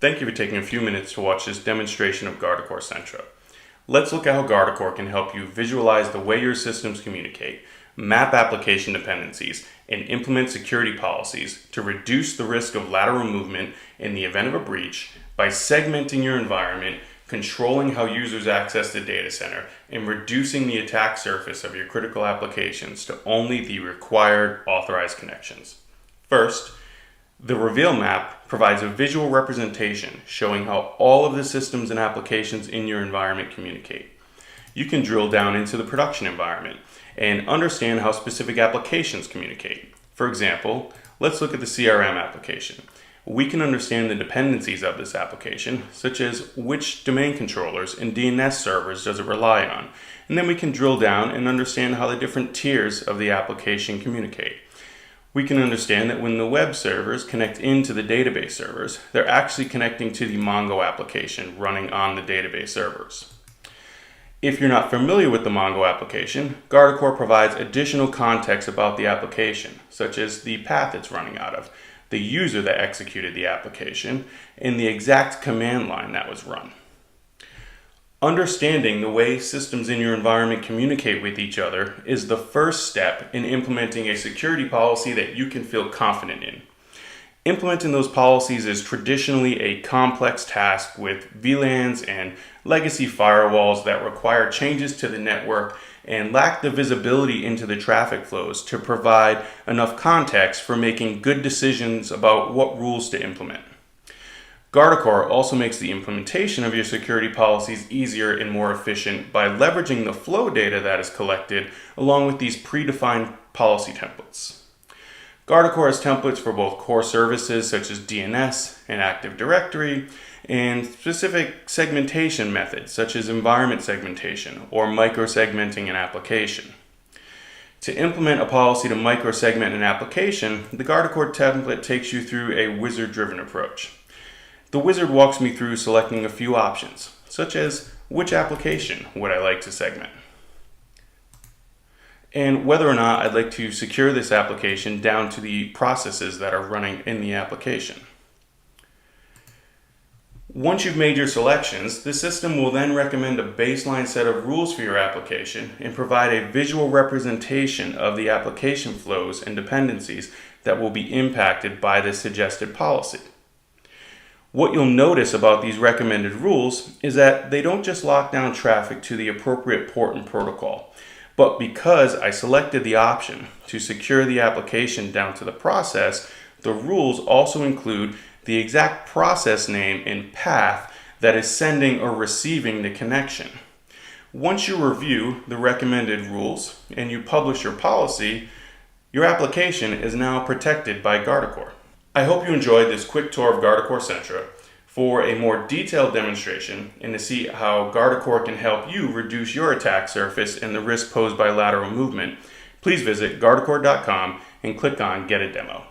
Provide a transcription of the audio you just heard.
Thank you for taking a few minutes to watch this demonstration of Guardicore Centra. Let's look at how Guardicore can help you visualize the way your systems communicate, map application dependencies, and implement security policies to reduce the risk of lateral movement in the event of a breach by segmenting your environment, controlling how users access the data center, and reducing the attack surface of your critical applications to only the required authorized connections. First, the reveal map provides a visual representation showing how all of the systems and applications in your environment communicate. You can drill down into the production environment and understand how specific applications communicate. For example, let's look at the CRM application. We can understand the dependencies of this application, such as which domain controllers and DNS servers does it rely on, and then we can drill down and understand how the different tiers of the application communicate. We can understand that when the web servers connect into the database servers, they're actually connecting to the Mongo application running on the database servers. If you're not familiar with the Mongo application, Guardicore provides additional context about the application, such as the path it's running out of, the user that executed the application, and the exact command line that was run. Understanding the way systems in your environment communicate with each other is the first step in implementing a security policy that you can feel confident in. Implementing those policies is traditionally a complex task with VLANs and legacy firewalls that require changes to the network and lack the visibility into the traffic flows to provide enough context for making good decisions about what rules to implement. Guardicore also makes the implementation of your security policies easier and more efficient by leveraging the flow data that is collected along with these predefined policy templates. Guardicore has templates for both core services such as DNS and Active Directory, and specific segmentation methods such as environment segmentation or micro-segmenting an application. To implement a policy to micro-segment an application, the Guardicore template takes you through a wizard-driven approach. The wizard walks me through selecting a few options, such as which application would I like to segment, and whether or not I'd like to secure this application down to the processes that are running in the application. Once you've made your selections, the system will then recommend a baseline set of rules for your application and provide a visual representation of the application flows and dependencies that will be impacted by this suggested policy. What you'll notice about these recommended rules is that they don't just lock down traffic to the appropriate port and protocol, but because I selected the option to secure the application down to the process, the rules also include the exact process name and path that is sending or receiving the connection. Once you review the recommended rules and you publish your policy, your application is now protected by Guardicore. I hope you enjoyed this quick tour of Guardicore Centra. For a more detailed demonstration and to see how Guardicore can help you reduce your attack surface and the risk posed by lateral movement, please visit guardicore.com and click on Get a Demo.